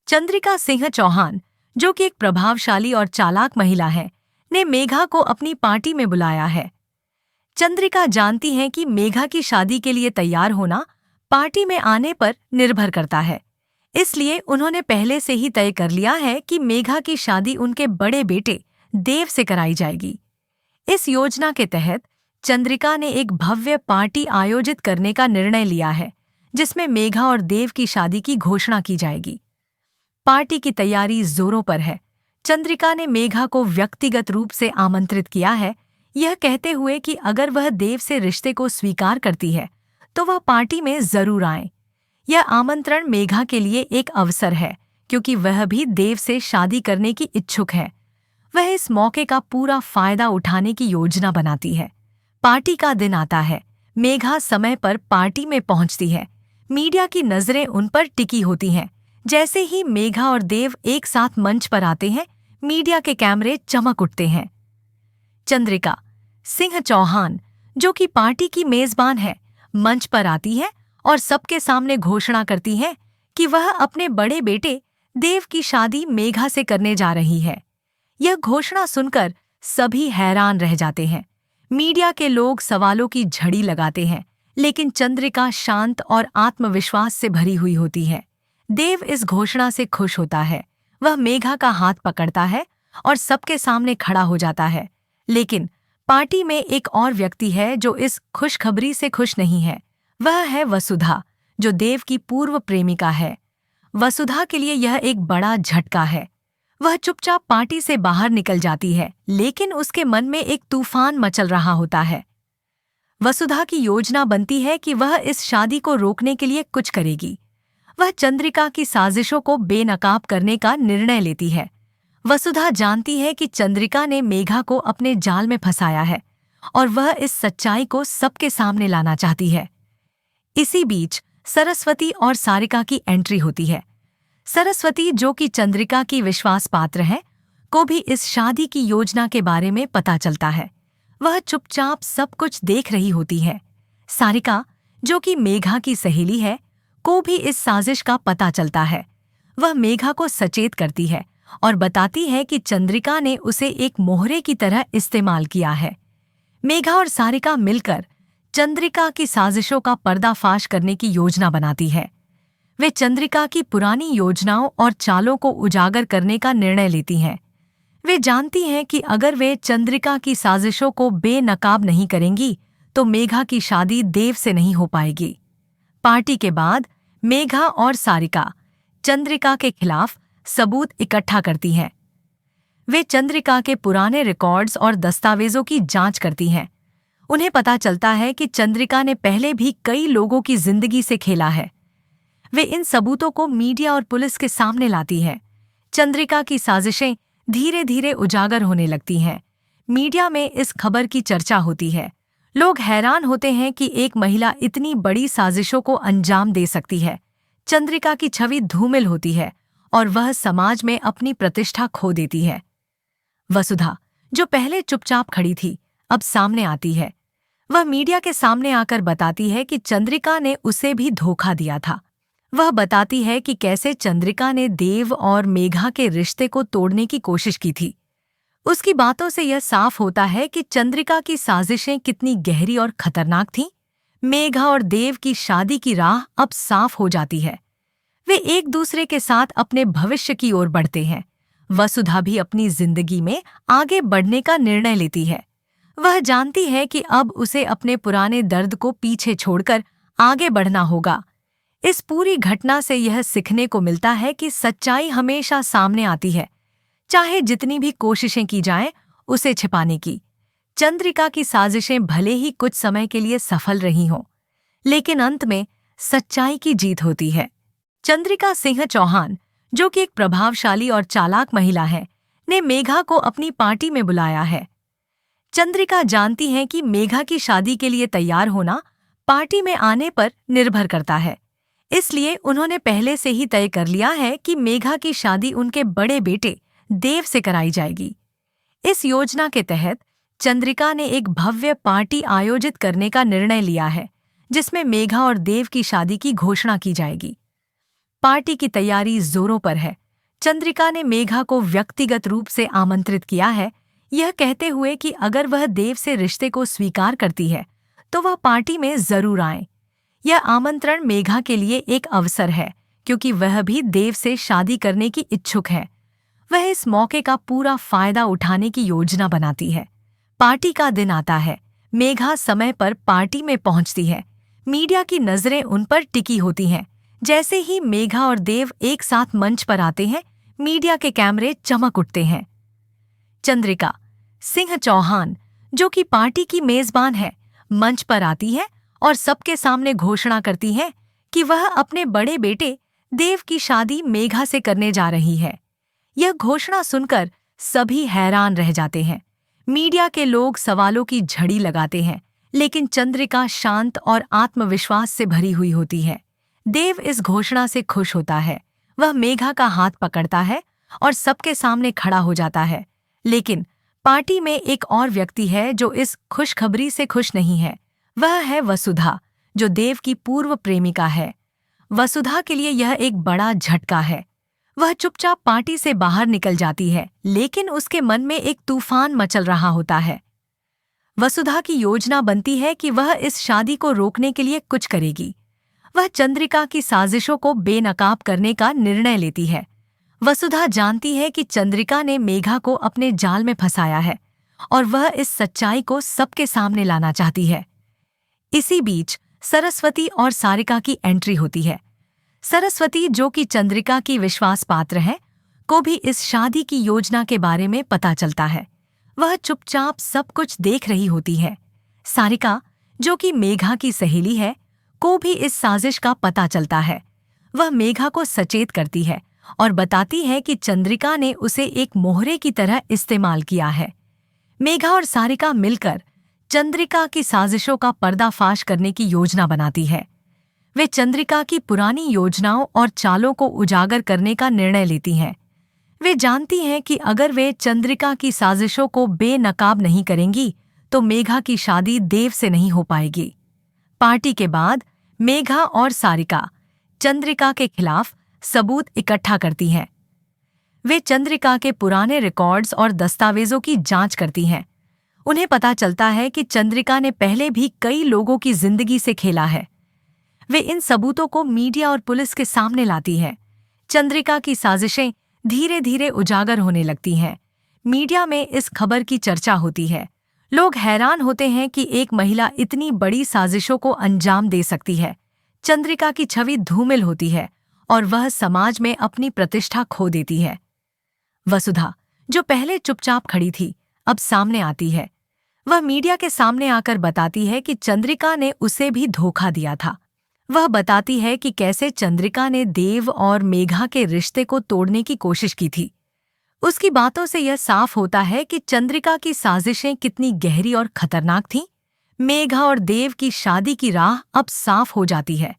चंद्रिका सिंह चौहान, जो कि एक प्रभावशाली और चालाक महिला है, ने मेघा को अपनी पार्टी में बुलाया है। चंद्रिका जानती हैं कि मेघा की शादी के लिए तैयार होना पार्टी में आने पर निर्भर करता है। इसलिए उन्होंने पहले से ही तय कर लिया है कि मेघा की शादी उनके बड़े बेटे देव से कराई जाएगी। इस योजना के तहत चंद्रिका ने एक भव्य पार्टी आयोजित करने का निर्णय लिया है, जिसमें मेघा और देव की शादी की घोषणा की जाएगी। पार्टी की तैयारी जोरों पर है। चंद्रिका ने मेघा को व्यक्तिगत रूप से आमंत्रित किया है, यह कहते हुए कि अगर वह देव से रिश्ते को स्वीकार करती है तो वह पार्टी में जरूर आए। यह आमंत्रण मेघा के लिए एक अवसर है, क्योंकि वह भी देव से शादी करने की इच्छुक है। वह इस मौके का पूरा फायदा उठाने की योजना बनाती है। पार्टी का दिन आता है। मेघा समय पर पार्टी में पहुंचती है। मीडिया की नजरें उन पर टिकी होती हैं। जैसे ही मेघा और देव एक साथ मंच पर आते हैं, मीडिया के कैमरे चमक उठते हैं। चंद्रिका सिंह चौहान, जो कि पार्टी की मेजबान है, मंच पर आती है और सबके सामने घोषणा करती है कि वह अपने बड़े बेटे देव की शादी मेघा से करने जा रही है। यह घोषणा सुनकर सभी हैरान रह जाते हैं। मीडिया के लोग सवालों की झड़ी लगाते हैं, लेकिन चंद्रिका शांत और आत्मविश्वास से भरी हुई होती है। देव इस घोषणा से खुश होता है। वह मेघा का हाथ पकड़ता है और सबके सामने खड़ा हो जाता है। लेकिन पार्टी में एक और व्यक्ति है जो इस खुशखबरी से खुश नहीं है। वह है वसुधा, जो देव की पूर्व प्रेमिका है। वसुधा के लिए यह एक बड़ा झटका है। वह चुपचाप पार्टी से बाहर निकल जाती है, लेकिन उसके मन में एक तूफान मचल रहा होता है। वसुधा की योजना बनती है कि वह इस शादी को रोकने के लिए कुछ करेगी। वह चंद्रिका की साजिशों को बेनकाब करने का निर्णय लेती है। वसुधा जानती है कि चंद्रिका ने मेघा को अपने जाल में फंसाया है और वह इस सच्चाई को सबके सामने लाना चाहती है। इसी बीच सरस्वती और सारिका की एंट्री होती है। सरस्वती, जो कि चंद्रिका की विश्वास पात्र है, को भी इस शादी की योजना के बारे में पता चलता है। वह चुपचाप सब कुछ देख रही होती है। सारिका, जो कि मेघा की सहेली है, को भी इस साजिश का पता चलता है। वह मेघा को सचेत करती है और बताती है कि चंद्रिका ने उसे एक मोहरे की तरह इस्तेमाल किया है। मेघा और सारिका मिलकर चंद्रिका की साजिशों का पर्दाफाश करने की योजना बनाती है। वे चंद्रिका की पुरानी योजनाओं और चालों को उजागर करने का निर्णय लेती हैं। वे जानती हैं कि अगर वे चंद्रिका की साजिशों को बेनकाब नहीं करेंगी तो मेघा की शादी देव से नहीं हो पाएगी। पार्टी के बाद मेघा और सारिका चंद्रिका के खिलाफ सबूत इकट्ठा करती हैं। वे चंद्रिका के पुराने रिकॉर्ड्स और दस्तावेजों की जांच करती हैं। उन्हें पता चलता है कि चंद्रिका ने पहले भी कई लोगों की जिंदगी से खेला है। वे इन सबूतों को मीडिया और पुलिस के सामने लाती हैं। चंद्रिका की साजिशें धीरे धीरे उजागर होने लगती हैं। मीडिया में इस खबर की चर्चा होती है। लोग हैरान होते हैं कि एक महिला इतनी बड़ी साजिशों को अंजाम दे सकती है। चंद्रिका की छवि धूमिल होती है और वह समाज में अपनी प्रतिष्ठा खो देती है। वसुधा, जो पहले चुपचाप खड़ी थी, अब सामने आती है। वह मीडिया के सामने आकर बताती है कि चंद्रिका ने उसे भी धोखा दिया था। वह बताती है कि कैसे चंद्रिका ने देव और मेघा के रिश्ते को तोड़ने की कोशिश की थी। उसकी बातों से यह साफ होता है कि चंद्रिका की साजिशें कितनी गहरी और खतरनाक थीं। मेघा और देव की शादी की राह अब साफ हो जाती है। वे एक दूसरे के साथ अपने भविष्य की ओर बढ़ते हैं। वसुधा भी अपनी जिंदगी में आगे बढ़ने का निर्णय लेती है। वह जानती है कि अब उसे अपने पुराने दर्द को पीछे छोड़कर आगे बढ़ना होगा। इस पूरी घटना से यह सीखने को मिलता है कि सच्चाई हमेशा सामने आती है, चाहे जितनी भी कोशिशें की जाएं उसे छिपाने की। चंद्रिका की साजिशें भले ही कुछ समय के लिए सफल रही हों, लेकिन अंत में सच्चाई की जीत होती है। चंद्रिका सिंह चौहान, जो कि एक प्रभावशाली और चालाक महिला है, ने मेघा को अपनी पार्टी में बुलाया है। चंद्रिका जानती हैं कि मेघा की शादी के लिए तैयार होना पार्टी में आने पर निर्भर करता है। इसलिए उन्होंने पहले से ही तय कर लिया है कि मेघा की शादी उनके बड़े बेटे देव से कराई जाएगी। इस योजना के तहत चंद्रिका ने एक भव्य पार्टी आयोजित करने का निर्णय लिया है, जिसमें मेघा और देव की शादी की घोषणा की जाएगी। पार्टी की तैयारी जोरों पर है। चंद्रिका ने मेघा को व्यक्तिगत रूप से आमंत्रित किया है, यह कहते हुए कि अगर वह देव से रिश्ते को स्वीकार करती है तो वह पार्टी में जरूर आए। यह आमंत्रण मेघा के लिए एक अवसर है क्योंकि वह भी देव से शादी करने की इच्छुक है। वह इस मौके का पूरा फायदा उठाने की योजना बनाती है। पार्टी का दिन आता है। मेघा समय पर पार्टी में पहुंचती है। मीडिया की नजरें उन पर टिकी होती हैं। जैसे ही मेघा और देव एक साथ मंच पर आते हैं, मीडिया के कैमरे चमक उठते हैं। चंद्रिका सिंह चौहान, जो कि पार्टी की मेजबान है, मंच पर आती है और सबके सामने घोषणा करती है कि वह अपने बड़े बेटे देव की शादी मेघा से करने जा रही है। यह घोषणा सुनकर सभी हैरान रह जाते हैं। मीडिया के लोग सवालों की झड़ी लगाते हैं, लेकिन चंद्रिका शांत और आत्मविश्वास से भरी हुई होती है। देव इस घोषणा से खुश होता है। वह मेघा का हाथ पकड़ता है और सबके सामने खड़ा हो जाता है। लेकिन पार्टी में एक और व्यक्ति है जो इस खुशखबरी से खुश नहीं है। वह है वसुधा, जो देव की पूर्व प्रेमिका है। वसुधा के लिए यह एक बड़ा झटका है। वह चुपचाप पार्टी से बाहर निकल जाती है, लेकिन उसके मन में एक तूफान मचल रहा होता है। वसुधा की योजना बनती है कि वह इस शादी को रोकने के लिए कुछ करेगी। वह चंद्रिका की साजिशों को बेनकाब करने का निर्णय लेती है। वसुधा जानती है कि चंद्रिका ने मेघा को अपने जाल में फंसाया है और वह इस सच्चाई को सबके सामने लाना चाहती है। इसी बीच सरस्वती और सारिका की एंट्री होती है। सरस्वती, जो कि चंद्रिका की विश्वास पात्र है, को भी इस शादी की योजना के बारे में पता चलता है। वह चुपचाप सब कुछ देख रही होती है। सारिका, जो कि मेघा की सहेली है, को भी इस साजिश का पता चलता है। वह मेघा को सचेत करती है और बताती है कि चंद्रिका ने उसे एक मोहरे की तरह इस्तेमाल किया है। मेघा और सारिका मिलकर चंद्रिका की साजिशों का पर्दाफाश करने की योजना बनाती है। वे चंद्रिका की पुरानी योजनाओं और चालों को उजागर करने का निर्णय लेती हैं। वे जानती हैं कि अगर वे चंद्रिका की साजिशों को बेनकाब नहीं करेंगी तो मेघा की शादी देव से नहीं हो पाएगी। पार्टी के बाद मेघा और सारिका चंद्रिका के खिलाफ सबूत इकट्ठा करती हैं। वे चंद्रिका के पुराने रिकॉर्ड्स और दस्तावेजों की जांच करती हैं। उन्हें पता चलता है कि चंद्रिका ने पहले भी कई लोगों की जिंदगी से खेला है। वे इन सबूतों को मीडिया और पुलिस के सामने लाती है। चंद्रिका की साजिशें धीरे धीरे उजागर होने लगती हैं। मीडिया में इस खबर की चर्चा होती है। लोग हैरान होते हैं कि एक महिला इतनी बड़ी साजिशों को अंजाम दे सकती है। चंद्रिका की छवि धूमिल होती है और वह समाज में अपनी प्रतिष्ठा खो देती है। वसुधा, जो पहले चुपचाप खड़ी थी, अब सामने आती है। वह मीडिया के सामने आकर बताती है कि चंद्रिका ने उसे भी धोखा दिया था। वह बताती है कि कैसे चंद्रिका ने देव और मेघा के रिश्ते को तोड़ने की कोशिश की थी। उसकी बातों से यह साफ होता है कि चंद्रिका की साजिशें कितनी गहरी और खतरनाक थीं। मेघा और देव की शादी की राह अब साफ हो जाती है।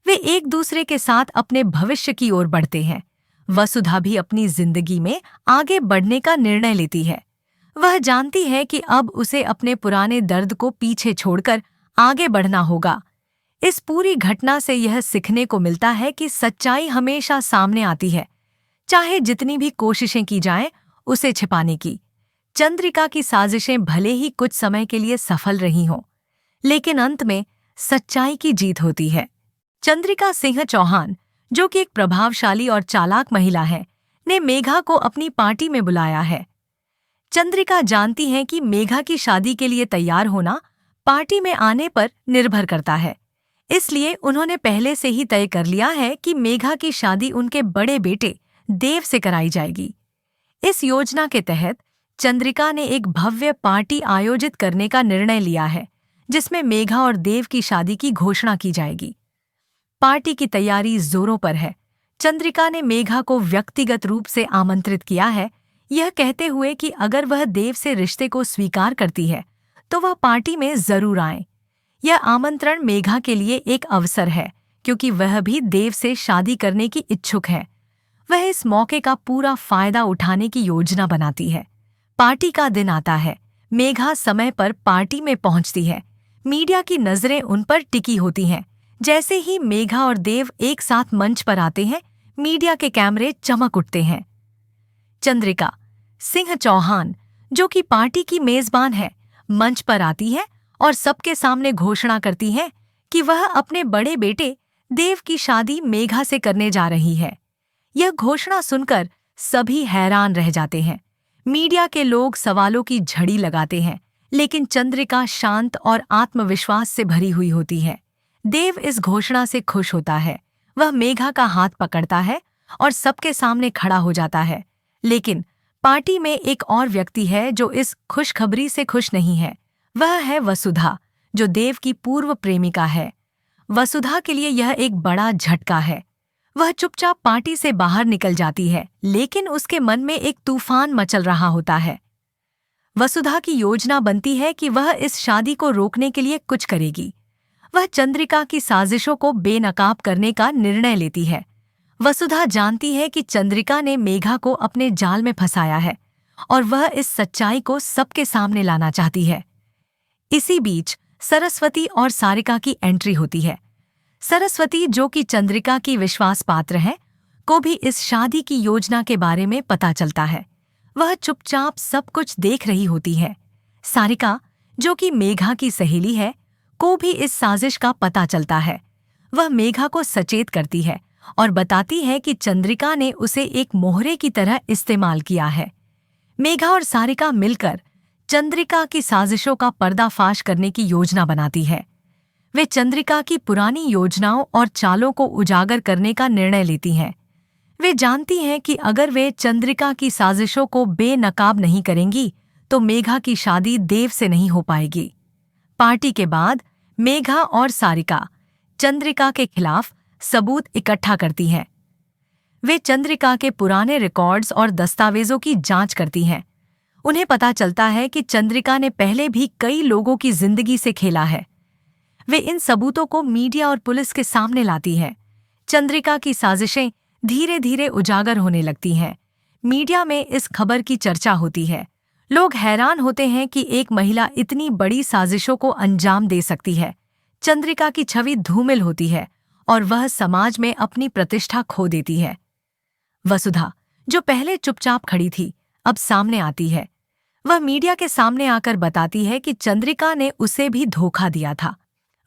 वे एक दूसरे के साथ अपने भविष्य की ओर बढ़ते हैं। वसुधा भी अपनी जिंदगी में आगे बढ़ने का निर्णय लेती है। वह जानती है कि अब उसे अपने पुराने दर्द को पीछे छोड़कर आगे बढ़ना होगा। इस पूरी घटना से यह सीखने को मिलता है कि सच्चाई हमेशा सामने आती है, चाहे जितनी भी कोशिशें की जाएं उसे छिपाने की। चंद्रिका की साजिशें भले ही कुछ समय के लिए सफल रही हों, लेकिन अंत में सच्चाई की जीत होती है। चंद्रिका सिंह चौहान, जो कि एक प्रभावशाली और चालाक महिला है, ने मेघा को अपनी पार्टी में बुलाया है। चंद्रिका जानती है कि मेघा की शादी के लिए तैयार होना पार्टी में आने पर निर्भर करता है। इसलिए उन्होंने पहले से ही तय कर लिया है कि मेघा की शादी उनके बड़े बेटे देव से कराई जाएगी। इस योजना के तहत चंद्रिका ने एक भव्य पार्टी आयोजित करने का निर्णय लिया है, जिसमें मेघा और देव की शादी की घोषणा की जाएगी। पार्टी की तैयारी जोरों पर है। चंद्रिका ने मेघा को व्यक्तिगत रूप से आमंत्रित किया है, यह कहते हुए कि अगर वह देव से रिश्ते को स्वीकार करती है तो वह पार्टी में जरूर आए। यह आमंत्रण मेघा के लिए एक अवसर है क्योंकि वह भी देव से शादी करने की इच्छुक है। वह इस मौके का पूरा फायदा उठाने की योजना बनाती है। पार्टी का दिन आता है। मेघा समय पर पार्टी में पहुंचती है। मीडिया की नजरें उन पर टिकी होती हैं। जैसे ही मेघा और देव एक साथ मंच पर आते हैं, मीडिया के कैमरे चमक उठते हैं। चंद्रिका सिंह चौहान, जो कि पार्टी की मेजबान है, मंच पर आती है और सबके सामने घोषणा करती है कि वह अपने बड़े बेटे देव की शादी मेघा से करने जा रही है। यह घोषणा सुनकर सभी हैरान रह जाते हैं। मीडिया के लोग सवालों की झड़ी लगाते हैं, लेकिन चंद्रिका शांत और आत्मविश्वास से भरी हुई होती है। देव इस घोषणा से खुश होता है। वह मेघा का हाथ पकड़ता है और सबके सामने खड़ा हो जाता है। लेकिन पार्टी में एक और व्यक्ति है जो इस खुशखबरी से खुश नहीं है। वह है वसुधा, जो देव की पूर्व प्रेमिका है। वसुधा के लिए यह एक बड़ा झटका है। वह चुपचाप पार्टी से बाहर निकल जाती है, लेकिन उसके मन में एक तूफान मचल रहा होता है। वसुधा की योजना बनती है कि वह इस शादी को रोकने के लिए कुछ करेगी। वह चंद्रिका की साजिशों को बेनकाब करने का निर्णय लेती है। वसुधा जानती है कि चंद्रिका ने मेघा को अपने जाल में फंसाया है और वह इस सच्चाई को सबके सामने लाना चाहती है। इसी बीच सरस्वती और सारिका की एंट्री होती है। सरस्वती, जो कि चंद्रिका की विश्वास पात्र है, को भी इस शादी की योजना के बारे में पता चलता है। वह चुपचाप सब कुछ देख रही होती है। सारिका, जो कि मेघा की सहेली है, को भी इस साजिश का पता चलता है। वह मेघा को सचेत करती है और बताती है कि चंद्रिका ने उसे एक मोहरे की तरह इस्तेमाल किया है। मेघा और सारिका मिलकर चंद्रिका की साजिशों का पर्दाफाश करने की योजना बनाती है। वे चंद्रिका की पुरानी योजनाओं और चालों को उजागर करने का निर्णय लेती हैं। वे जानती हैं कि अगर वे चंद्रिका की साजिशों को बेनकाब नहीं करेंगी तो मेघा की शादी देव से नहीं हो पाएगी। पार्टी के बाद मेघा और सारिका चंद्रिका के खिलाफ सबूत इकट्ठा करती हैं। वे चंद्रिका के पुराने रिकॉर्ड्स और दस्तावेजों की जांच करती हैं। उन्हें पता चलता है कि चंद्रिका ने पहले भी कई लोगों की जिंदगी से खेला है। वे इन सबूतों को मीडिया और पुलिस के सामने लाती हैं। चंद्रिका की साजिशें धीरे धीरे उजागर होने लगती हैं। मीडिया में इस खबर की चर्चा होती है। लोग हैरान होते हैं कि एक महिला इतनी बड़ी साजिशों को अंजाम दे सकती है। चंद्रिका की छवि धूमिल होती है और वह समाज में अपनी प्रतिष्ठा खो देती है। वसुधा, जो पहले चुपचाप खड़ी थी, अब सामने आती है। वह मीडिया के सामने आकर बताती है कि चंद्रिका ने उसे भी धोखा दिया था।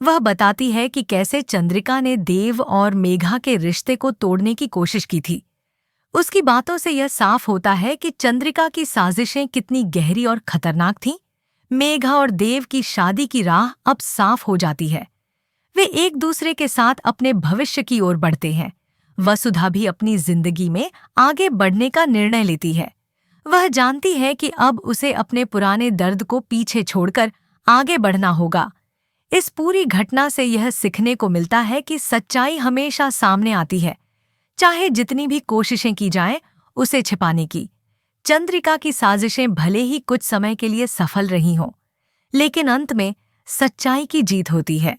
वह बताती है कि कैसे चंद्रिका ने देव और मेघा के रिश्ते को तोड़ने की कोशिश की थी। उसकी बातों से यह साफ होता है कि चंद्रिका की साजिशें कितनी गहरी और खतरनाक थीं। मेघा और देव की शादी की राह अब साफ हो जाती है। वे एक दूसरे के साथ अपने भविष्य की ओर बढ़ते हैं। वसुधा भी अपनी जिंदगी में आगे बढ़ने का निर्णय लेती है। वह जानती है कि अब उसे अपने पुराने दर्द को पीछे छोड़कर आगे बढ़ना होगा। इस पूरी घटना से यह सीखने को मिलता है कि सच्चाई हमेशा सामने आती है, चाहे जितनी भी कोशिशें की जाएं उसे छिपाने की। चंद्रिका की साजिशें भले ही कुछ समय के लिए सफल रही हों, लेकिन अंत में सच्चाई की जीत होती है।